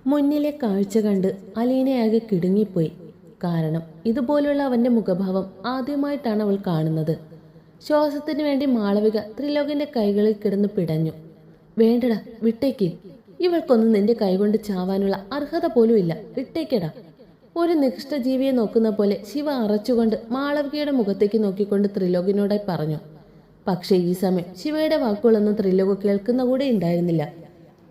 മുന്നിലെ കാഴ്ച കണ്ട് അലീനയാകെ കിടുങ്ങിപ്പോയി. കാരണം ഇതുപോലുള്ള അവന്റെ മുഖഭാവം ആദ്യമായിട്ടാണ് അവൾ കാണുന്നത്. ശ്വാസത്തിനു വേണ്ടി മാളവിക ത്രിലോകിന്റെ കൈകളിൽ കിടന്ന് പിടഞ്ഞു. വേണ്ടടാ, വിട്ടേക്ക്. ഇവൾക്കൊന്നും നിന്റെ കൈകൊണ്ട് ചാവാനുള്ള അർഹത പോലും ഇല്ല, വിട്ടേക്കടാ. ഒരു നികൃഷ്ടജീവിയെ നോക്കുന്ന പോലെ ശിവ അറച്ചുകൊണ്ട് മാളവികയുടെ മുഖത്തേക്ക് നോക്കിക്കൊണ്ട് ത്രിലോകിനോടായി പറഞ്ഞു. പക്ഷേ ഈ സമയം ശിവയുടെ വാക്കുകളൊന്നും ത്രിലോക് കേൾക്കുന്ന കൂടെ ഉണ്ടായിരുന്നില്ല.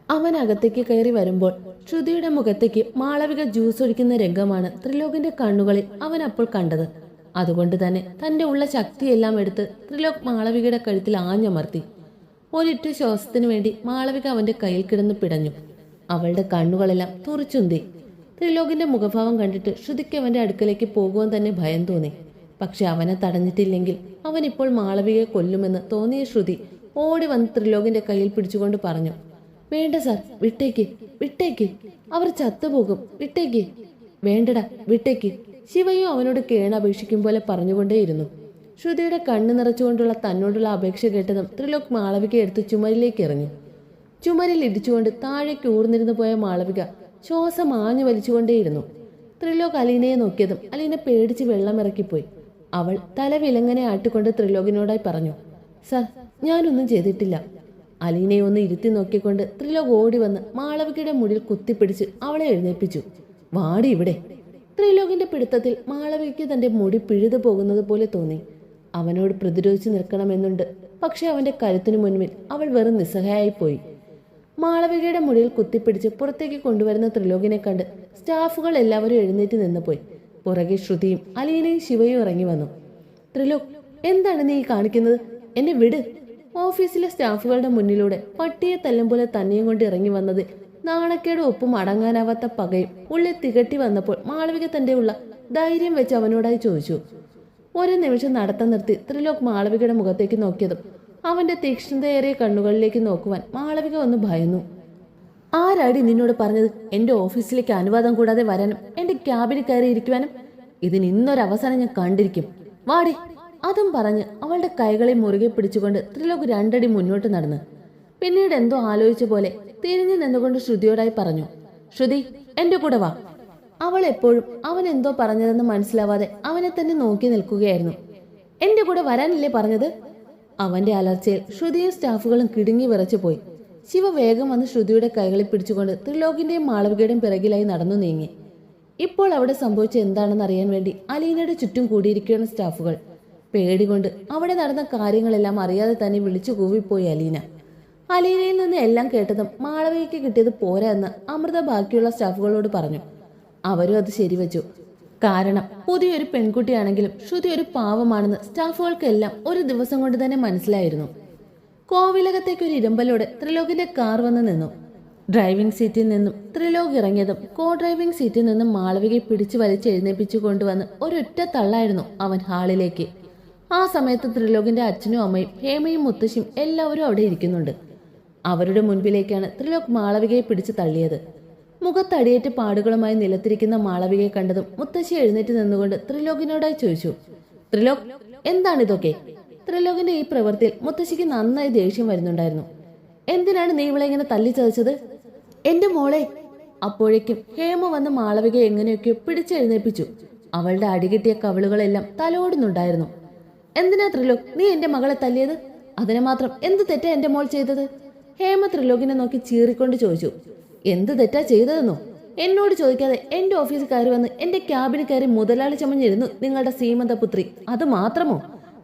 അവൻ അകത്തേക്ക് കയറി വരുമ്പോൾ ശ്രുതിയുടെ മുഖത്തേക്ക് മാളവിക ജ്യൂസ് ഒഴിക്കുന്ന രംഗമാണ് ത്രിലോകിന്റെ കണ്ണുകളിൽ അവൻ അപ്പോൾ കണ്ടത്. അതുകൊണ്ട് തന്നെ തന്റെ ഉള്ള ശക്തിയെല്ലാം എടുത്ത് ത്രിലോക് മാളവികയുടെ കഴുത്തിൽ ആഞ്ഞമർത്തി. ഒരിറ്റ ശ്വാസത്തിനു വേണ്ടി മാളവിക അവന്റെ കയ്യിൽ കിടന്ന് പിടഞ്ഞു. അവളുടെ കണ്ണുകളെല്ലാം തുറിച്ചുന്തി. ത്രിലോകിന്റെ മുഖഭാവം കണ്ടിട്ട് ശ്രുതിക്ക് അവന്റെ അടുക്കലേക്ക് പോകുവാൻ തന്നെ ഭയം തോന്നി. പക്ഷെ അവനെ തടഞ്ഞിട്ടില്ലെങ്കിൽ അവൻ ഇപ്പോൾ മാളവികയെ കൊല്ലുമെന്ന് തോന്നിയ ശ്രുതി ഓടി വന്ന് ത്രിലോകിന്റെ കയ്യിൽ പിടിച്ചുകൊണ്ട് പറഞ്ഞു. വേണ്ട സാർ, വിട്ടേക്ക്, വിട്ടേക്ക്. അവർ ചത്തുപോകും, വിട്ടേക്ക്. വേണ്ടടാ, വിട്ടേക്ക്. ശിവയും അവനോട് കേണപേക്ഷിക്കും പോലെ പറഞ്ഞുകൊണ്ടേയിരുന്നു. ശ്രുതിയുടെ കണ്ണു നിറച്ചുകൊണ്ടുള്ള തന്നോടുള്ള അപേക്ഷ കേട്ടതും ത്രിലോക് മാളവിക എടുത്ത് ചുമരിലേക്ക് എറിഞ്ഞു. ചുമരിൽ ഇടിച്ചുകൊണ്ട് താഴേക്ക് ഊർന്നിരുന്നു പോയ മാളവിക ശ്വാസം ആഞ്ഞു വലിച്ചുകൊണ്ടേയിരുന്നു. ത്രിലോക് അലീനയെ നോക്കിയതും അലീന പേടിച്ച് വെള്ളമിറക്കിപ്പോയി. അവൾ തല വിലങ്ങനെ ആട്ടിക്കൊണ്ട് ത്രിലോകിനോടായി പറഞ്ഞു. സർ, ഞാനൊന്നും ചെയ്തിട്ടില്ല. അലീനയെ ഒന്ന് ഇരുത്തി നോക്കിക്കൊണ്ട് ത്രിലോക് ഓടി വന്ന് മാളവികയുടെ മുടിയിൽ കുത്തിപ്പിടിച്ച് അവളെ എഴുന്നേൽപ്പിച്ചു. വാടി ഇവിടെ. ത്രിലോകിന്റെ പിടുത്തത്തിൽ മാളവികയ്ക്ക് തന്റെ മുടി പിഴുതു പോകുന്നത് പോലെ തോന്നി. അവനോട് പ്രതിരോധിച്ച് നിൽക്കണമെന്നുണ്ട്. പക്ഷെ അവന്റെ കരുത്തിനു മുൻപിൽ അവൾ വെറും നിസ്സഹായായിപ്പോയി. മാളവികയുടെ മുടിയിൽ കുത്തിപ്പിടിച്ച് പുറത്തേക്ക് കൊണ്ടുവരുന്ന ത്രിലോകിനെ കണ്ട് സ്റ്റാഫുകൾ എല്ലാവരും എഴുന്നേറ്റ് നിന്നുപോയി. പുറകെ ശ്രുതിയും അലീനയും ശിവയും ഇറങ്ങി വന്നു. ത്രിലോക്, എന്താണ് നീ കാണിക്കുന്നത്? എന്നെ വിട്. ഓഫീസിലെ സ്റ്റാഫുകളുടെ മുന്നിലൂടെ പട്ടിയെ തല്ലും പോലെ തന്നെയും കൊണ്ട് ഇറങ്ങി വന്നത് നാണക്കേട് ഒപ്പും അടങ്ങാനാവാത്ത പകയും ഉള്ളിൽ തികട്ടി വന്നപ്പോൾ മാളവിക തന്റെ ഉള്ള ധൈര്യം വെച്ച് അവനോടായി ചോദിച്ചു. ഒരു നിമിഷം നടത്തം നിർത്തി ത്രിലോക് മാളവികയുടെ മുഖത്തേക്ക് നോക്കിയതും അവന്റെ തീക്ഷ്ണതയേറിയ കണ്ണുകളിലേക്ക് നോക്കുവാൻ മാളവിക ഒന്ന് ഭയന്നു. ആരാടി നിന്നോട് പറഞ്ഞത് എന്റെ ഓഫീസിലേക്ക് അനുവാദം കൂടാതെ വരാനും എന്റെ ക്യാബിന് കയറി ഇരിക്കുവാനും? ഇതിന് ഇന്നൊരവസാനം ഞാൻ കണ്ടിരിക്കും. വാടി. അതും പറഞ്ഞ് അവളുടെ കൈകളെ മുറുകെ പിടിച്ചുകൊണ്ട് ത്രിലോക് രണ്ടടി മുന്നോട്ട് നടന്ന് പിന്നീട് എന്തോ ആലോചിച്ച പോലെ തിരിഞ്ഞു നിന്നുകൊണ്ട് ശ്രുതിയോടായി പറഞ്ഞു. ശ്രുതി, എന്റെ കൂടെ വാ. അവൾ എപ്പോഴും അവൻ എന്തോ പറഞ്ഞതെന്ന് മനസ്സിലാവാതെ അവനെ തന്നെ നോക്കി നിൽക്കുകയായിരുന്നു. എന്റെ കൂടെ വരാനല്ലേ പറഞ്ഞത്? അവന്റെ അലർച്ചയിൽ ശ്രുതിയും സ്റ്റാഫുകളും കിടുങ്ങി വിറച്ചു പോയി. ശിവ വേഗം വന്ന് ശ്രുതിയുടെ കൈകളിൽ പിടിച്ചുകൊണ്ട് ത്രിലോകിന്റെയും മാളവികയുടെയും പിറകിലായി നടന്നു നീങ്ങി. ഇപ്പോൾ അവിടെ സംഭവിച്ച എന്താണെന്ന് അറിയാൻ വേണ്ടി അലീനയുടെ ചുറ്റും കൂടിയിരിക്കുകയാണ് സ്റ്റാഫുകൾ. പേടികൊണ്ട് അവിടെ നടന്ന കാര്യങ്ങളെല്ലാം അറിയാതെ തന്നെ വിളിച്ചു കൂവിപ്പോയി അലീന. അലീനയിൽ നിന്ന് എല്ലാം കേട്ടതും മാളവികയ്ക്ക് കിട്ടിയത് പോരാ എന്ന് അമൃത ബാക്കിയുള്ള സ്റ്റാഫുകളോട് പറഞ്ഞു. അവരും അത് ശരിവെച്ചു. കാരണം പുതിയൊരു പെൺകുട്ടിയാണെങ്കിലും ശ്രുതി ഒരു പാവമാണെന്ന് സ്റ്റാഫുകൾക്കെല്ലാം ഒരു ദിവസം കൊണ്ട് തന്നെ മനസ്സിലായിരുന്നു. കോവിലകത്തേക്ക് ഒരു ഇരുമ്പലോടെ ത്രിലോകിന്റെ കാർ വന്ന് നിന്നു. ഡ്രൈവിംഗ് സീറ്റിൽ നിന്നും ത്രിലോക് ഇറങ്ങിയതും കോ ഡ്രൈവിംഗ് സീറ്റിൽ നിന്നും മാളവികയെ പിടിച്ചു വലിച്ച് എഴുന്നേൽപ്പിച്ചു കൊണ്ടുവന്ന് ഒരൊറ്റ തള്ളായിരുന്നു അവൻ ഹാളിലേക്ക്. ആ സമയത്ത് ത്രിലോകിന്റെ അച്ഛനും അമ്മയും ഹേമയും മുത്തശ്ശിയും എല്ലാവരും അവിടെ ഇരിക്കുന്നുണ്ട്. അവരുടെ മുൻപിലേക്കാണ് ത്രിലോക് മാളവികയെ പിടിച്ചു തള്ളിയത്. മുഖത്തടിയേറ്റ് പാടുകളുമായി നിലത്തിരിക്കുന്ന മാളവികയെ കണ്ടതും മുത്തശ്ശി എഴുന്നേറ്റ് നിന്നുകൊണ്ട് ത്രിലോകിനോടായി ചോദിച്ചു. ത്രിലോക്, എന്താണിതൊക്കെ? ത്രിലോകിന്റെ ഈ പ്രവൃത്തിയിൽ മുത്തശ്ശിക്ക് നന്നായി ദേഷ്യം വരുന്നുണ്ടായിരുന്നു. എന്തിനാണ് നീ ഇവളെ ഇങ്ങനെ തല്ലിച്ചതച്ചത്? എന്റെ മോളെ. അപ്പോഴേക്കും ഹേമ വന്ന് മാളവികയെ എങ്ങനെയൊക്കെയോ പിടിച്ചെഴുന്നേൽപ്പിച്ചു. അവളുടെ അടികിട്ടിയ കവിളുകളെല്ലാം തലോടുന്നുണ്ടായിരുന്നു. എന്തിനാ ത്രിലോക് നീ എന്റെ മകളെ തല്ലിയത്? അതിനെ മാത്രം എന്ത് തെറ്റാ എന്റെ മോൾ ചെയ്തത്? ഹേമ ത്രിലോകിനെ നോക്കി ചീറിക്കൊണ്ട് ചോദിച്ചു. എന്ത് തെറ്റാ ചെയ്തതെന്നോ? എന്നോട് ചോദിക്കാതെ എന്റെ ഓഫീസിൽ കയറി വന്ന് എന്റെ ക്യാബിന് കയറി മുതലാളി ചമഞ്ഞിരുന്നു നിങ്ങളുടെ സീമന്തപുത്രി. അത് മാത്രമോ?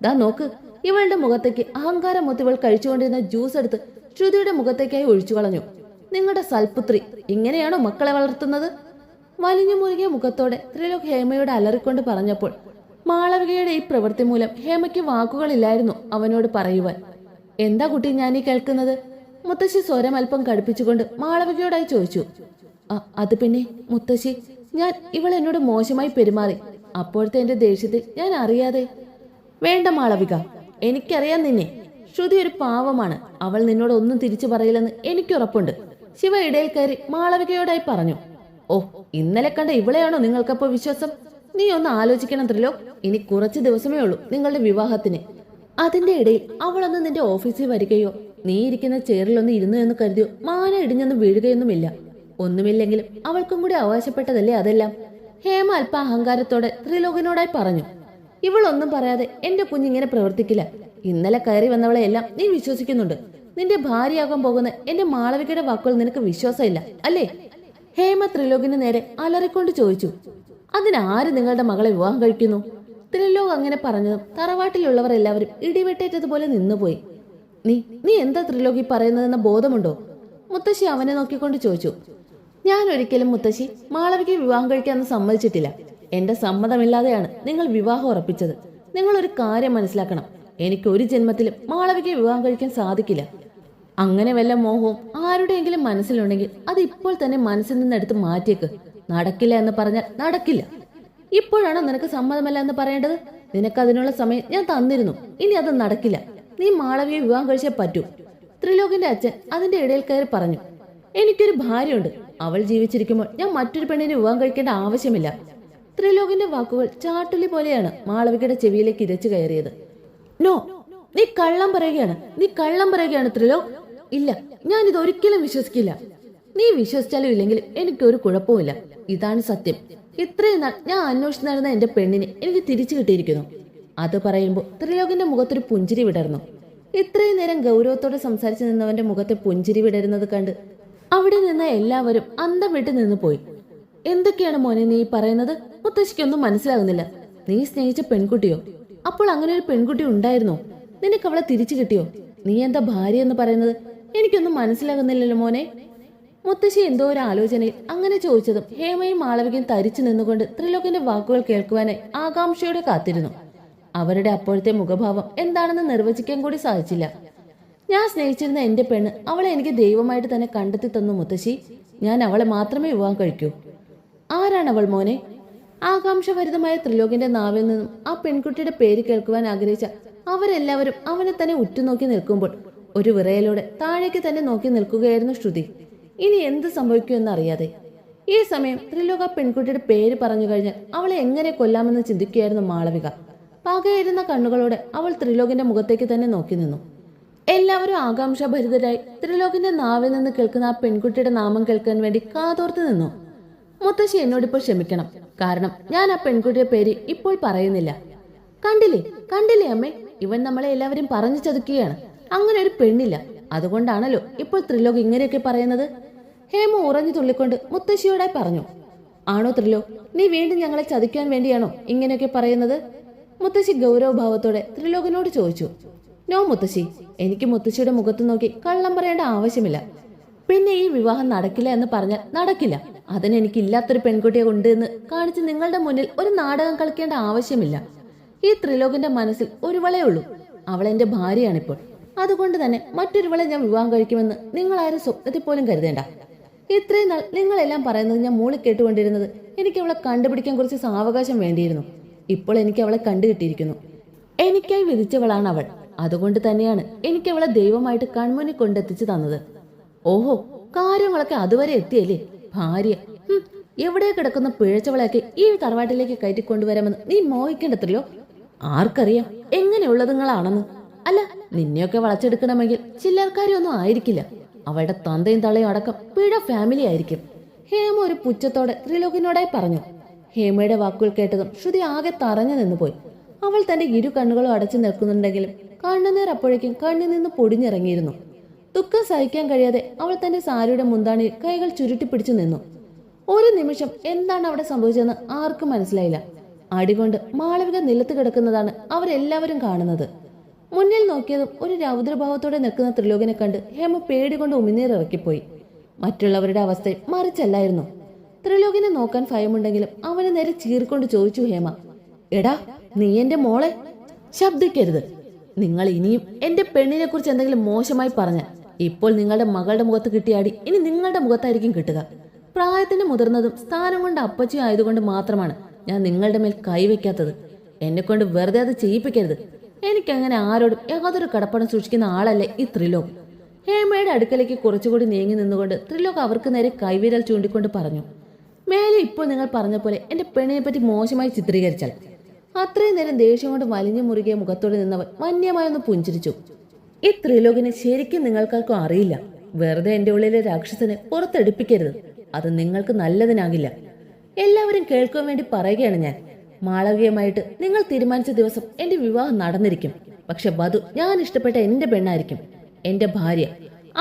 ദാ നോക്ക്, ഇവളുടെ മുഖത്തേക്ക് അഹങ്കാരം മൊത്തി ഇവൾ കഴിച്ചുകൊണ്ടിരുന്ന ജ്യൂസ് എടുത്ത് ശ്രുതിയുടെ മുഖത്തേക്കായി ഒഴിച്ചു കളഞ്ഞു. നിങ്ങളുടെ സൽപുത്രി ഇങ്ങനെയാണോ മക്കളെ വളർത്തുന്നത്? വലിഞ്ഞു മുറുകിയ മുഖത്തോടെ ത്രിലോക് ഹേമയോട് അലറിക്കൊണ്ട് പറഞ്ഞപ്പോൾ മാളവികയുടെ ഈ പ്രവൃത്തി മൂലം ഹേമയ്ക്ക് വാക്കുകളില്ലായിരുന്നു അവനോട് പറയുവാൻ. എന്താ കുട്ടി ഞാനീ കേൾക്കുന്നത്? മുത്തശ്ശി സ്വരം അല്പം കടുപ്പിച്ചുകൊണ്ട് മാളവികയോടായി ചോദിച്ചു. അത് പിന്നെ മുത്തശ്ശി, ഞാൻ ഇവൾ എന്നോട് മോശമായി പെരുമാറി. അപ്പോഴത്തെ എന്റെ ദേഷ്യത്തിൽ ഞാൻ അറിയാതെ. വേണ്ട മാളവിക, എനിക്കറിയാം നിന്നെ. ശ്രുതി ഒരു പാവമാണ്. അവൾ നിന്നോട് ഒന്നും തിരിച്ചു പറയില്ലെന്ന് എനിക്കുറപ്പുണ്ട്. ശിവ ഇടയിൽ കയറി മാളവികയോടായി പറഞ്ഞു. ഓ, ഇന്നലെ കണ്ട ഇവളെയാണോ നിങ്ങൾക്കപ്പോ വിശ്വാസം? നീ ഒന്ന് ആലോചിക്കണം ത്രിലോക്. ഇനി കുറച്ച് ദിവസമേ ഉള്ളൂ നിങ്ങളുടെ വിവാഹത്തിന്. അതിന്റെ ഇടയിൽ അവളൊന്ന് നിന്റെ ഓഫീസിൽ വരികയോ നീ ഇരിക്കുന്ന ചെയറിലൊന്ന് ഇരുന്നു എന്ന് കരുതിയോ മാന ഇടിഞ്ഞൊന്നും വീഴുകയൊന്നുമില്ല. ഒന്നുമില്ലെങ്കിലും അവൾക്കും കൂടി അവകാശപ്പെട്ടതല്ലേ അതെല്ലാം. ഹേമ അല്പ അഹങ്കാരത്തോടെ ത്രിലോകനോടായി പറഞ്ഞു. ഇവളൊന്നും പറയാതെ എന്റെ കുഞ്ഞിങ്ങനെ പ്രവർത്തിക്കില്ല. ഇന്നലെ കയറി വന്നവളെയെല്ലാം നീ വിശ്വസിക്കുന്നുണ്ട്. നിന്റെ ഭാര്യയാകാൻ പോകുന്ന എന്റെ മാളവികയുടെ വാക്കുകൾ നിനക്ക് വിശ്വാസമില്ല അല്ലേ? ഹേമ ത്രിലോകിന് നേരെ അലറിക്കൊണ്ട് ചോദിച്ചു. അതിനാര് നിങ്ങളുടെ മകളെ വിവാഹം കഴിക്കുന്നു? ത്രിലോക് അങ്ങനെ പറഞ്ഞതും തറവാട്ടിലുള്ളവർ എല്ലാവരും ഇടിവെട്ടേറ്റതുപോലെ നിന്നുപോയി. നീ എന്താ ത്രിലോകി പറയുന്നതെന്ന ബോധമുണ്ടോ? മുത്തശ്ശി അവനെ നോക്കിക്കൊണ്ട് ചോദിച്ചു. ഞാൻ ഒരിക്കലും മുത്തശ്ശി മാളവികയെ വിവാഹം കഴിക്കാമെന്ന് സമ്മതിച്ചിട്ടില്ല. എന്റെ സമ്മതമില്ലാതെയാണ് നിങ്ങൾ വിവാഹം ഉറപ്പിച്ചത്. നിങ്ങൾ ഒരു കാര്യം മനസ്സിലാക്കണം. എനിക്ക് ഒരു ജന്മത്തിലും മാളവികയെ വിവാഹം കഴിക്കാൻ സാധിക്കില്ല. അങ്ങനെ വല്ല മോഹവും ആരുടെയെങ്കിലും മനസ്സിലുണ്ടെങ്കിൽ അത് ഇപ്പോൾ തന്നെ മനസ്സിൽ നിന്ന് എടുത്ത് മാറ്റിയേക്ക്. നടക്കില്ല എന്ന് പറഞ്ഞാൽ നടക്കില്ല. ഇപ്പോഴാണോ നിനക്ക് സമ്മതമല്ല എന്ന് പറയേണ്ടത്? നിനക്കതിനുള്ള സമയം ഞാൻ തന്നിരുന്നു. ഇനി അത് നടക്കില്ല. നീ മാളവിയെ വിവാഹം കഴിച്ചേ പറ്റൂ. ത്രിലോകിന്റെ അച്ഛൻ അതിന്റെ ഇടയിൽ കയറി പറഞ്ഞു. എനിക്കൊരു ഭാര്യയുണ്ട്. അവൾ ജീവിച്ചിരിക്കുമ്പോൾ ഞാൻ മറ്റൊരു പെണ്ണിനെ വിവാഹം കഴിക്കേണ്ട ആവശ്യമില്ല. ത്രിലോകിന്റെ വാക്കുകൾ ചാട്ടുള്ളി പോലെയാണ് മാളവികയുടെ ചെവിയിലേക്ക് ഇരച്ചു കയറിയത്. നോ, നീ കള്ളം പറയുകയാണ് ത്രിലോക്. ഇല്ല, ഞാനിത് ഒരിക്കലും വിശ്വസിക്കില്ല. നീ വിശ്വസിച്ചാലും ഇല്ലെങ്കിലും എനിക്കൊരു കുഴപ്പമില്ല. ഇതാണ് സത്യം. ഇത്രയും നാൾ ഞാൻ അന്വേഷിച്ചു നടന്ന എന്റെ പെണ്ണിനെ എനിക്ക് തിരിച്ചു കിട്ടിയിരിക്കുന്നു. അത് പറയുമ്പോൾ ത്രിലോകിന്റെ മുഖത്തൊരു പുഞ്ചിരി വിടർന്നു. ഇത്രയും നേരം ഗൗരവത്തോടെ സംസാരിച്ചു നിന്നവന്റെ മുഖത്തെ പുഞ്ചിരി വിടരുന്നത് കണ്ട് അവിടെ നിന്ന് എല്ലാവരും അന്തം വിട്ട് നിന്ന് പോയി. എന്തൊക്കെയാണ് മോനെ നീ പറയുന്നത്? മുത്തശ്ശിക്കൊന്നും മനസ്സിലാകുന്നില്ല. നീ സ്നേഹിച്ച പെൺകുട്ടിയോ? അപ്പോൾ അങ്ങനെ ഒരു പെൺകുട്ടി ഉണ്ടായിരുന്നോ? നിനക്ക് അവളെ തിരിച്ചു കിട്ടിയോ? നീ എന്താ ഭാര്യ എന്ന് പറയുന്നത്? എനിക്കൊന്നും മനസ്സിലാകുന്നില്ലല്ലോ മോനെ. മുത്തശ്ശി എന്തോ ഒരു ആലോചനയിൽ അങ്ങനെ ചോദിച്ചതും ഹേമയും മാളവികയും തരിച്ചു നിന്നുകൊണ്ട് ത്രിലോകിന്റെ വാക്കുകൾ കേൾക്കുവാനായി ആകാംക്ഷയോടെ കാത്തിരുന്നു. അവരുടെ അപ്പോഴത്തെ മുഖഭാവം എന്താണെന്ന് നിർവചിക്കാൻ കൂടി സാധിച്ചില്ല. ഞാൻ സ്നേഹിച്ചിരുന്ന എന്റെ പെണ്ണ് അവളെ എനിക്ക് ദൈവമായിട്ട് തന്നെ കണ്ടെത്തി തന്നു മുത്തശ്ശി. ഞാൻ അവളെ മാത്രമേ വിവാഹം കഴിക്കൂ. ആരാണ് അവൾ മോനെ? ആകാംക്ഷഭരിതമായ ത്രിലോകിന്റെ നാവിൽ നിന്നും ആ പെൺകുട്ടിയുടെ പേര് കേൾക്കുവാൻ ആഗ്രഹിച്ച അവരെല്ലാവരും അവനെ തന്നെ ഉറ്റുനോക്കി നിൽക്കുമ്പോൾ ഒരു വിറയലോടെ താഴേക്ക് തന്നെ നോക്കി നിൽക്കുകയായിരുന്നു ശ്രുതി. ഇനി എന്ത് സംഭവിക്കുമെന്ന് അറിയാതെ. ഈ സമയം ത്രിലോക പെൺകുട്ടിയുടെ പേര് പറഞ്ഞു കഴിഞ്ഞാൽ അവളെ എങ്ങനെ കൊല്ലാമെന്ന് ചിന്തിക്കുകയായിരുന്നു മാളവിക. പകയിരുന്ന കണ്ണുകളോടെ അവൾ ത്രിലോകിന്റെ മുഖത്തേക്ക് തന്നെ നോക്കി നിന്നു. എല്ലാവരും ആകാംക്ഷാഭരിതരായി ത്രിലോകിന്റെ നാവിൽ നിന്ന് കേൾക്കുന്ന ആ പെൺകുട്ടിയുടെ നാമം കേൾക്കാൻ വേണ്ടി കാതോർത്ത് നിന്നു. മുത്തശ്ശി എന്നോടിപ്പോൾ ക്ഷമിക്കണം. കാരണം ഞാൻ ആ പെൺകുട്ടിയുടെ പേര് ഇപ്പോൾ പറയുന്നില്ല. കണ്ടില്ലേ അമ്മേ, ഇവൻ നമ്മളെ എല്ലാവരും പറഞ്ഞു ചതുക്കുകയാണ്. അങ്ങനെ ഒരു പെണ്ണില്ല. അതുകൊണ്ടാണല്ലോ ഇപ്പോൾ ത്രിലോക് ഇങ്ങനെയൊക്കെ പറയുന്നത്. ഹേമ ഉറഞ്ഞു തുള്ളിക്കൊണ്ട് മുത്തശ്ശിയോടായി പറഞ്ഞു. ആണോ ത്രിലോക്, നീ വീണ്ടും ഞങ്ങളെ ചതിക്കാൻ വേണ്ടിയാണോ ഇങ്ങനെയൊക്കെ പറയുന്നത്? മുത്തശ്ശി ഗൗരവഭാവത്തോടെ ത്രിലോകിനോട് ചോദിച്ചു. നോ മുത്തശ്ശി, എനിക്ക് മുത്തശ്ശിയുടെ മുഖത്ത് നോക്കി കള്ളം പറയേണ്ട ആവശ്യമില്ല. പിന്നെ ഈ വിവാഹം നടക്കില്ല എന്ന് പറഞ്ഞാൽ നടക്കില്ല. അതിനെനിക്ക് ഇല്ലാത്തൊരു പെൺകുട്ടിയെ ഉണ്ട് എന്ന് കാണിച്ച് നിങ്ങളുടെ മുന്നിൽ ഒരു നാടകം കളിക്കേണ്ട ആവശ്യമില്ല. ഈ ത്രിലോകിന്റെ മനസ്സിൽ ഒരുവളേ ഉള്ളൂ. അവൾ എന്റെ ഭാര്യയാണിപ്പോൾ. അതുകൊണ്ട് തന്നെ മറ്റൊരുവളെ ഞാൻ വിവാഹം കഴിക്കുമെന്ന് നിങ്ങളാരും സ്വപ്നത്തിൽ പോലും കരുതേണ്ട. ഇത്രയും നാൾ നിങ്ങളെല്ലാം പറയുന്നത് ഞാൻ മൂളി കേട്ടുകൊണ്ടിരുന്നത് എനിക്ക് അവളെ കണ്ടുപിടിക്കാൻ കുറച്ച് സാവകാശം വേണ്ടിയിരുന്നു. ഇപ്പോൾ എനിക്ക് അവളെ കണ്ടുകിട്ടിയിരിക്കുന്നു. എനിക്കായി വിധിച്ചവളാണ് അവൾ. അതുകൊണ്ട് തന്നെയാണ് എനിക്ക് അവളെ ദൈവമായിട്ട് കൺമുന്നിൽ കൊണ്ടെത്തിച്ചു തന്നത്. ഓഹോ, കാര്യങ്ങളൊക്കെ അതുവരെ എത്തിയല്ലേ? ഭാര്യ എവിടെ കിടക്കുന്ന പിഴച്ചവളെയൊക്കെ ഈ തറവാട്ടിലേക്ക് കയറ്റിക്കൊണ്ടുവരാമെന്ന് നീ മോഹിക്കേണ്ടത്രല്ലോ. ആർക്കറിയാം എങ്ങനെയുള്ളതുങ്ങളാണെന്ന്. അല്ല, നിന്നെയൊക്കെ വളച്ചെടുക്കണമെങ്കിൽ ചില്ലർക്കാരൊന്നും ആയിരിക്കില്ല. അവളുടെ തന്തയും തള്ളയും അടക്കം പിഴ ഫാമിലി ആയിരിക്കും. ഹേമ ഒരു പുച്ഛത്തോടെ ത്രിലോകിനോടായി പറഞ്ഞു. ഹേമയുടെ വാക്കുകൾ കേട്ടതും ശ്രുതി ആകെ തറഞ്ഞു നിന്നുപോയി. അവൾ തന്റെ ഇരു കണ്ണുകളും അടച്ചു നിൽക്കുന്നുണ്ടെങ്കിലും കണ്ണുനീർ അപ്പോഴേക്കും കണ്ണിൽ നിന്ന് പൊടിഞ്ഞിറങ്ങിയിരുന്നു. ദുഃഖം സഹിക്കാൻ കഴിയാതെ അവൾ തന്റെ സാരിയുടെ മുന്താണിയിൽ കൈകൾ ചുരുട്ടിപ്പിടിച്ചു നിന്നു. ഒരു നിമിഷം എന്താണ് അവിടെ സംഭവിച്ചതെന്ന് ആർക്കും മനസ്സിലായില്ല. അടികൊണ്ട് മാളവിക നിലത്ത് കിടക്കുന്നതാണ് അവരെല്ലാവരും കാണുന്നത്. മുന്നിൽ നോക്കിയതും ഒരു രൗദ്രഭാവത്തോടെ നിൽക്കുന്ന ത്രിലോകിനെ കണ്ട് ഹേമ പേടികൊണ്ട് ഉമിനീർ ഇറക്കിപ്പോയി. മറ്റുള്ളവരുടെ അവസ്ഥ മറിച്ചല്ലായിരുന്നു. ത്രിലോകിനെ നോക്കാൻ ഭയമുണ്ടെങ്കിലും അവനെ നേരെ ചീറിക്കൊണ്ട് ചോദിച്ചു ഹേമ. എടാ, നീ എന്റെ മോളെ? ശബ്ദിക്കരുത്. നിങ്ങൾ ഇനിയും എന്റെ പെണ്ണിനെ കുറിച്ച് എന്തെങ്കിലും മോശമായി പറഞ്ഞാൽ ഇപ്പോൾ നിങ്ങളുടെ മകളുടെ മുഖത്ത് കിട്ടിയ അടി ഇനി നിങ്ങളുടെ മുഖത്തായിരിക്കും കിട്ടുക. പ്രായത്തിന് മുതിർന്നതും സ്ഥാനം കൊണ്ട് അപ്പച്ചി ആയതുകൊണ്ട് മാത്രമാണ് ഞാൻ നിങ്ങളുടെ മേൽ കൈവയ്ക്കാത്തത്. എന്നെ കൊണ്ട് വെറുതെ അത് ചെയ്യിപ്പിക്കരുത്. എനിക്കങ്ങനെ ആരോടും യാതൊരു കടപ്പടം സൂക്ഷിക്കുന്ന ആളല്ലേ ഈ ത്രിലോക്. ഹേമയുടെ അടുക്കലേക്ക് കുറച്ചുകൂടി നീങ്ങി നിന്നുകൊണ്ട് ത്രിലോക് അവർക്ക് നേരെ കൈവിരൽ ചൂണ്ടിക്കൊണ്ട് പറഞ്ഞു. മേലെ ഇപ്പോൾ നിങ്ങൾ പറഞ്ഞ പോലെ എന്റെ പെണ്ണിനെ പറ്റി മോശമായി ചിത്രീകരിച്ചാൽ. അത്രയും നേരം ദേഷ്യം കൊണ്ട് വലിഞ്ഞു മുറുകിയ മുഖത്തോടെ നിന്നവൻ വന്യമായൊന്ന് പുഞ്ചിരിച്ചു. ഈ ത്രിലോകിനെ ശരിക്കും നിങ്ങൾക്കാർക്കും അറിയില്ല. വെറുതെ എന്റെ ഉള്ളിലെ രാക്ഷസനെ പുറത്തെടുപ്പിക്കരുത്. അത് നിങ്ങൾക്ക് നല്ലതിനാകില്ല. എല്ലാവരും കേൾക്കുവാൻ വേണ്ടി പറയുകയാണ് ഞാൻ. മാളവികയുമായിട്ട് നിങ്ങൾ തീരുമാനിച്ച ദിവസം എന്റെ വിവാഹം നടന്നിരിക്കും. പക്ഷെ വധു ഞാൻ ഇഷ്ടപ്പെട്ട എന്റെ പെണ്ണായിരിക്കും, എന്റെ ഭാര്യ.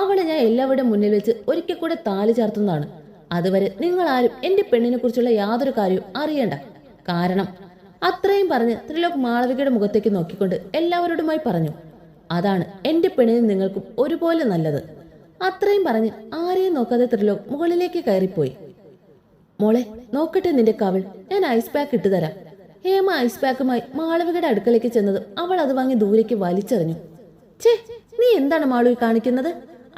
അവളെ ഞാൻ എല്ലാവരുടെ മുന്നിൽ വെച്ച് ഒരിക്കൽ കൂടെ താലി ചാർത്തുന്നതാണ്. അതുവരെ നിങ്ങൾ ആരും എന്റെ പെണ്ണിനെ കുറിച്ചുള്ള യാതൊരു കാര്യവും അറിയണ്ട. കാരണം അത്രയും പറഞ്ഞ് ത്രിലോക് മാളവികയുടെ മുഖത്തേക്ക് നോക്കിക്കൊണ്ട് എല്ലാവരോടുമായി പറഞ്ഞു, അതാണ് എന്റെ പെണ്ണിന് നിങ്ങൾക്കും ഒരുപോലെ നല്ലത്. അത്രയും പറഞ്ഞ് ആരെയും നോക്കാതെ ത്രിലോക് മുകളിലേക്ക് കയറിപ്പോയി. മോളെ, നോക്കട്ടെ നിന്റെ കവിൾ, ഞാൻ ഐസ് പാക്ക് ഇട്ടുതരാം. ഹേമ ഐസ് പാക്കുമായി മാളവികയുടെ അടുക്കളയ്ക്ക് ചെന്നത് അവൾ അത് വാങ്ങി ദൂരേക്ക് വലിച്ചെറിഞ്ഞു. ഛേ, നീ എന്താണ് മാളവി കാണിക്കുന്നത്?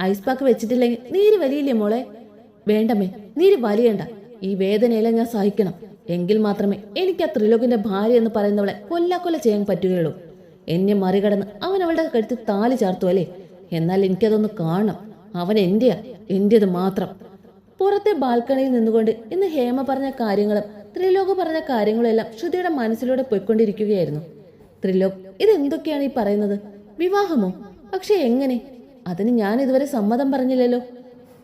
ഐസ് പാക്ക് വെച്ചിട്ടില്ലെങ്കിൽ നീര് വലിയില്ലേ മോളെ? വേണ്ടമ്മേ, നീര് വലിയണ്ട. ഈ വേദനയെല്ലാം ഞാൻ സഹിക്കണം. എങ്കിൽ മാത്രമേ എനിക്ക് ആ ത്രിലോകിന്റെ ഭാര്യ എന്ന് പറയുന്നവളെ കൊല്ലാക്കൊല്ല ചെയ്യാൻ പറ്റുകയുള്ളൂ. എന്നെ മറികടന്ന് അവൻ അവളുടെ കഴുത്തിൽ താലി ചാർത്തു അല്ലേ? എന്നാൽ എനിക്കതൊന്ന് കാണണം. അവൻ എന്റെയാ, എന്റേത് മാത്രം. പുറത്തെ ബാൽക്കണിയിൽ നിന്നുകൊണ്ട് ഇന്ന് ഹേമ പറഞ്ഞ കാര്യങ്ങളും ത്രിലോക് പറഞ്ഞ കാര്യങ്ങളും എല്ലാം ശ്രുതിയുടെ മനസ്സിലൂടെ പോയിക്കൊണ്ടിരിക്കുകയായിരുന്നു. ത്രിലോക്, ഇതെന്തൊക്കെയാണ് ഈ പറയുന്നത്? വിവാഹമോ? പക്ഷെ എങ്ങനെ? അതിന് ഞാൻ ഇതുവരെ സമ്മതം പറഞ്ഞില്ലല്ലോ.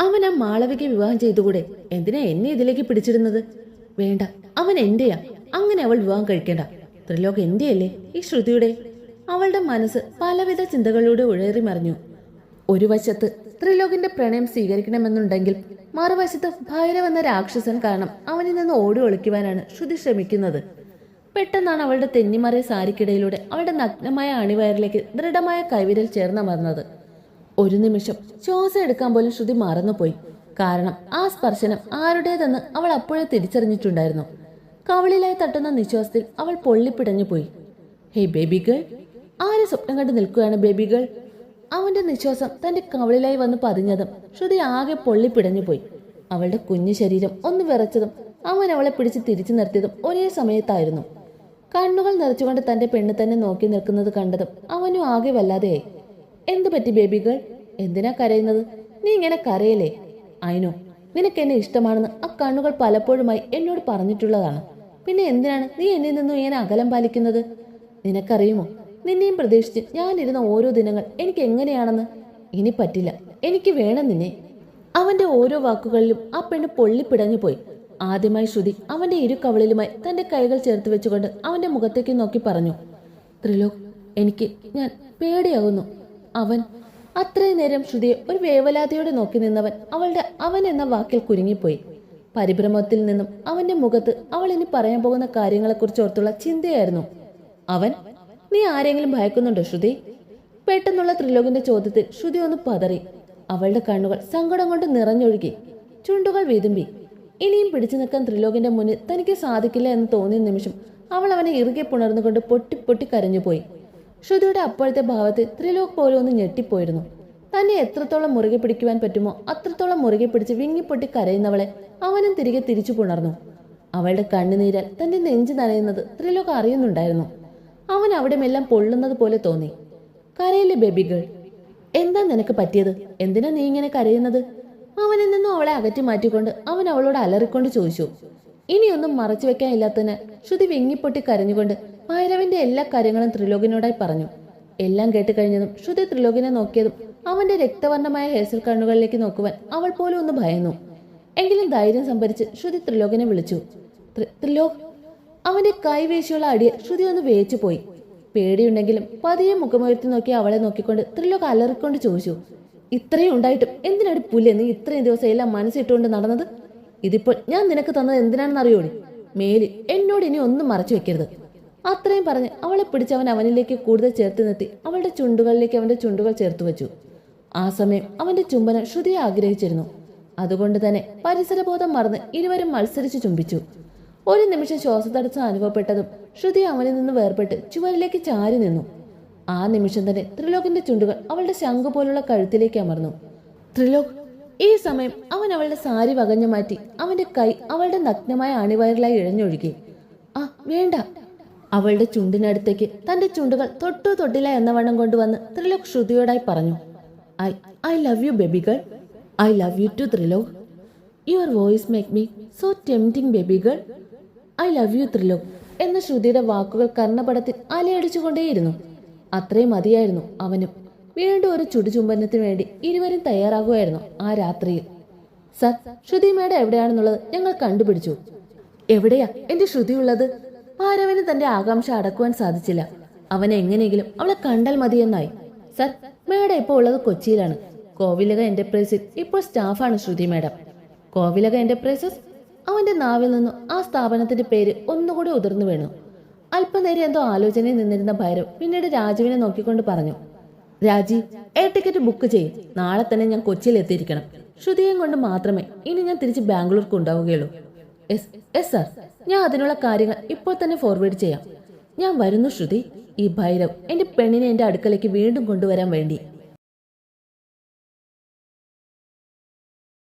അവൻ ആ മാളവികയെ വിവാഹം ചെയ്തുകൂടെ? എന്തിനാ എന്നെ ഇതിലേക്ക് പിടിച്ചിരുന്നത്? വേണ്ട, അവൻ എന്റെയാ. അങ്ങനെ അവൾ വിവാഹം കഴിക്കേണ്ട. ത്രിലോക് എന്റെയല്ലേ, ഈ ശ്രുതിയുടെ. അവളുടെ മനസ്സ് പലവിധ ചിന്തകളിലൂടെ ഉഴറി മറിഞ്ഞു. ഒരു വശത്ത് ത്രിലോകിന്റെ പ്രണയം സ്വീകരിക്കണമെന്നുണ്ടെങ്കിൽ മറുവശത്ത് ഭൈരവ് എന്ന രാക്ഷസൻ കാരണം അവനിൽ നിന്ന് ഓടി ഒളിക്കുവാനാണ് ശ്രുതി ശ്രമിക്കുന്നത്. പെട്ടെന്നാണ് അവളുടെ തെന്നിമറിയ സാരിക്കിടയിലൂടെ അവളുടെ നഗ്നമായ അണിവയറിലേക്ക് ദൃഢമായ കൈവിരൽ ചേർന്നമർന്നത്. ഒരു നിമിഷം ശ്വാസം എടുക്കാൻ പോലും ശ്രുതി മറന്നുപോയി. കാരണം ആ സ്പർശനം ആരുടേതെന്ന് അവൾ അപ്പോഴേ തിരിച്ചറിഞ്ഞിട്ടുണ്ടായിരുന്നു. കവളിലായി തട്ടുന്ന നിശ്വാസത്തിൽ അവൾ പൊള്ളിപ്പിടഞ്ഞു പോയി. ഹേ ബേബി ഗേൾ, ആരെ സ്വപ്നം കണ്ട് നിൽക്കുകയാണ് ബേബി ഗേൾ? അവന്റെ നിശ്വാസം തന്റെ കവളിലായി വന്ന് പതിഞ്ഞതും ശ്രുതി ആകെ പൊള്ളിപ്പിടഞ്ഞു പോയി. അവളുടെ കുഞ്ഞു ശരീരം ഒന്ന് വിറച്ചതും അവൻ അവളെ പിടിച്ച് തിരിച്ചു നിർത്തിയതും ഒരേ സമയത്തായിരുന്നു. കണ്ണുകൾ നിറച്ചുകൊണ്ട് തന്റെ പെണ്ണ് തന്നെ നോക്കി നിൽക്കുന്നത് കണ്ടതും അവനും ആകെ വല്ലാതെയായി. എന്തു പറ്റി ബേബി ഗേൾ? എന്തിനാ കരയുന്നത്? നീ ഇങ്ങനെ കരയല്ലേ? അയിനോ, നിനക്ക് എന്നെ ഇഷ്ടമാണെന്ന് ആ കണ്ണുകൾ പലപ്പോഴുമായി എന്നോട് പറഞ്ഞിട്ടുള്ളതാണ്. പിന്നെ എന്തിനാണ് നീ എന്നിൽ നിന്നും ഇങ്ങനെ അകലം പാലിക്കുന്നത്? നിനക്കറിയുമോ, നിന്നെയും പ്രതീക്ഷിച്ച് ഞാനിരുന്ന ഓരോ ദിനങ്ങൾ എനിക്ക് എങ്ങനെയാണെന്ന്? ഇനി പറ്റില്ല, എനിക്ക് വേണം നിന്നെ. അവന്റെ ഓരോ വാക്കുകളിലും ആ പെണ്ണ് പൊള്ളിപ്പിടഞ്ഞു പോയി. ആദ്യമായി ശ്രുതി അവന്റെ ഇരു കവളിലുമായി തന്റെ കൈകൾ ചേർത്ത് വെച്ചുകൊണ്ട് അവന്റെ മുഖത്തേക്ക് നോക്കി പറഞ്ഞു, ത്രിലോക്, ഞാൻ പേടിയാകുന്നു. അത്രയും നേരം ശ്രുതിയെ ഒരു വേവലാതിയോടെ നോക്കി നിന്നവൻ അവൻ എന്ന വാക്കിൽ കുരുങ്ങിപ്പോയി. പരിഭ്രമത്തിൽ നിന്നും അവന്റെ മുഖത്ത് അവൾ ഇനി പറയാൻ പോകുന്ന കാര്യങ്ങളെക്കുറിച്ച് ഓർത്തുള്ള ചിന്തയായിരുന്നു. നീ ആരെങ്കിലും ഭയക്കുന്നുണ്ടോ ശ്രുതി? പെട്ടെന്നുള്ള ത്രിലോകിന്റെ ചോദ്യത്തിൽ ശ്രുതി ഒന്ന് പതറി. അവളുടെ കണ്ണുകൾ സങ്കടം കൊണ്ട് നിറഞ്ഞൊഴുകി, ചുണ്ടുകൾ വീതുമ്പി. ഇനിയും പിടിച്ചു നിൽക്കാൻ ത്രിലോകിന്റെ മുന്നിൽ തനിക്ക് സാധിക്കില്ല എന്ന് തോന്നിയ നിമിഷം അവൾ അവനെ ഇറുകെ പുണർന്നുകൊണ്ട് പൊട്ടി പൊട്ടി കരഞ്ഞുപോയി. ശ്രുതിയുടെ അപ്പോഴത്തെ ഭാവത്തിൽ ത്രിലോക് പോലും ഒന്ന് ഞെട്ടിപ്പോയിരുന്നു. തന്നെ എത്രത്തോളം മുറുകെ പിടിക്കുവാൻ പറ്റുമോ അത്രത്തോളം മുറുകെ പിടിച്ച് വിങ്ങിപ്പൊട്ടി കരയുന്നവളെ അവനും തിരികെ തിരിച്ചു പുണർന്നു. അവളുടെ കണ്ണുനീരാൽ തന്റെ നെഞ്ചു നനയുന്നത് ത്രിലോക് അറിയുന്നുണ്ടായിരുന്നു. അവൻ അവിടെ മെല്ലാം പൊള്ളുന്നത് പോലെ തോന്നി. കരയില്ലേ ബേബി ഗേൾ? എന്താ നിനക്ക് പറ്റിയത്? എന്തിനാ നീ ഇങ്ങനെ കരയുന്നത്? അവനിൽ നിന്നും അവളെ അകറ്റി മാറ്റിക്കൊണ്ട് അവൻ അവളോട് അലറിക്കൊണ്ട് ചോദിച്ചു. ഇനിയൊന്നും മറച്ചു വെക്കാനില്ലാത്തതിന് ശ്രുതി വിങ്ങിപ്പൊട്ടി കരഞ്ഞുകൊണ്ട് ഭൈരവിന്റെ എല്ലാ കാര്യങ്ങളും ത്രിലോകിനോടായി പറഞ്ഞു. എല്ലാം കേട്ട് കഴിഞ്ഞതും ശ്രുതി ത്രിലോകിനെ നോക്കിയതും അവന്റെ രക്തവർണ്ണമായ ഹേസൽ കണ്ണുകളിലേക്ക് നോക്കുവാൻ അവൾ പോലും ഒന്ന് ഭയന്നു. എങ്കിലും ധൈര്യം സംഭരിച്ച് ശ്രുതി ത്രിലോകിനെ വിളിച്ചു. ത്രിലോക്. അവന്റെ കൈവീശിയുള്ള അടിയെ ശ്രുതി ഒന്ന് വേച്ചു പോയി. പേടിയുണ്ടെങ്കിലും പതിയെ മുഖമുയർത്തി നോക്കി അവളെ നോക്കിക്കൊണ്ട് ത്രിലോക് അലറിക്കൊണ്ട് ചോദിച്ചു, ഇത്രയും ഉണ്ടായിട്ടും എന്തിനാടി പുല്ല് നീ ഇത്രയും ദിവസം എല്ലാം മനസ്സിട്ടുകൊണ്ട് നടന്നത്? ഇതിപ്പോൾ ഞാൻ നിനക്ക് തന്നത് എന്തിനാണെന്ന് അറിയോടി? മേലിൽ എന്നോട് ഇനി ഒന്നും മറച്ചു വെക്കരുത്. അത്രയും പറഞ്ഞ് അവളെ പിടിച്ചവൻ അവനിലേക്ക് കൂടുതൽ ചേർത്ത് നിർത്തി അവളുടെ ചുണ്ടുകളിലേക്ക് അവന്റെ ചുണ്ടുകൾ ചേർത്ത് വെച്ചു. ആ സമയം അവന്റെ ചുംബനം ശ്രുതിയെ ആഗ്രഹിച്ചിരുന്നു. അതുകൊണ്ട് തന്നെ പരിസരബോധം മറന്ന് ഇരുവരും മത്സരിച്ച് ചുംബിച്ചു. ഒരു നിമിഷം ശ്വാസതടസ്സം അനുഭവപ്പെട്ടതും ശ്രുതി അവനിൽ നിന്ന് വേർപെട്ട് ചുവരിലേക്ക് ചാരി നിന്നു. ആ നിമിഷം തന്നെ ത്രിലോകിന്റെ ചുണ്ടുകൾ അവളുടെ ശംഖു പോലുള്ള കഴുത്തിലേക്ക് അമർന്നു. ത്രിലോക്. ഈ സമയം അവൻ അവളുടെ സാരി വകഞ്ഞു മാറ്റി അവന്റെ കൈ അവളുടെ നഗ്നമായ അണിവയറിലായി ഇഴഞ്ഞൊഴുകി. ആ വേണ്ട. അവളുടെ ചുണ്ടിനടുത്തേക്ക് തന്റെ ചുണ്ടുകൾ തൊട്ടു തൊട്ടില്ല എന്ന വണ്ണം കൊണ്ടുവന്ന് ത്രിലോക് ശ്രുതിയോടായി പറഞ്ഞു, I love you baby girl. I love you too Trilok. Your voice make me so tempting baby girl. I love you Trilok എന്ന ശ്രുതിയുടെ വാക്കുകൾ കർണപടത്തിൽ അലയടിച്ചുകൊണ്ടേയിരുന്നു. അത്രയും മതിയായിരുന്നു അവനും. വീണ്ടും ഒരു ചുടുചുംബനത്തിന് വേണ്ടി ഇരുവരും തയ്യാറാകുമായിരുന്നു ആ രാത്രിയിൽ. സർ, ശ്രുതി മേഡം എവിടെയാണെന്നുള്ളത് ഞങ്ങൾ കണ്ടുപിടിച്ചു. എവിടെയാ എന്റെ ശ്രുതിയുള്ളത്? ഭാരവന് തന്റെ ആകാംക്ഷ അടക്കുവാൻ സാധിച്ചില്ല. അവനെ എങ്ങനെയെങ്കിലും അവളെ കണ്ടാൽ മതിയെന്നായി. സർ, മേഡം ഇപ്പോൾ ഉള്ളത് കൊച്ചിയിലാണ്. കോവിലക എന്റർപ്രൈസിൽ ഇപ്പോൾ സ്റ്റാഫാണ് ശ്രുതി മേഡം. കോവിലക എന്റർപ്രൈസസ്? അവന്റെ നാവിൽ നിന്നും ആ സ്ഥാപനത്തിന്റെ പേര് ഒന്നുകൂടി ഉതിർന്നു വീണു. അല്പനേരം എന്തോ ആലോചനയിൽ നിന്നിരുന്ന ഭൈരവ് പിന്നീട് രാജുവിനെ നോക്കിക്കൊണ്ട് പറഞ്ഞു, രാജീവ്, എയർ ടിക്കറ്റ് ബുക്ക് ചെയ്യും. നാളെ തന്നെ ഞാൻ കൊച്ചിയിൽ എത്തിയിരിക്കണം. ശ്രുതിയും കൊണ്ട് മാത്രമേ ഇനി ഞാൻ തിരിച്ച് ബാംഗ്ലൂർക്ക് ഉണ്ടാവുകയുള്ളൂ. എസ് സർ, ഞാൻ അതിനുള്ള കാര്യങ്ങൾ ഇപ്പോൾ തന്നെ ഫോർവേഡ് ചെയ്യാം. ഞാൻ വരുന്നു ശ്രുതി. ഈ ഭൈരവ് എന്റെ പെണ്ണിനെ എന്റെ അടുക്കലേക്ക് വീണ്ടും കൊണ്ടുവരാൻ വേണ്ടി.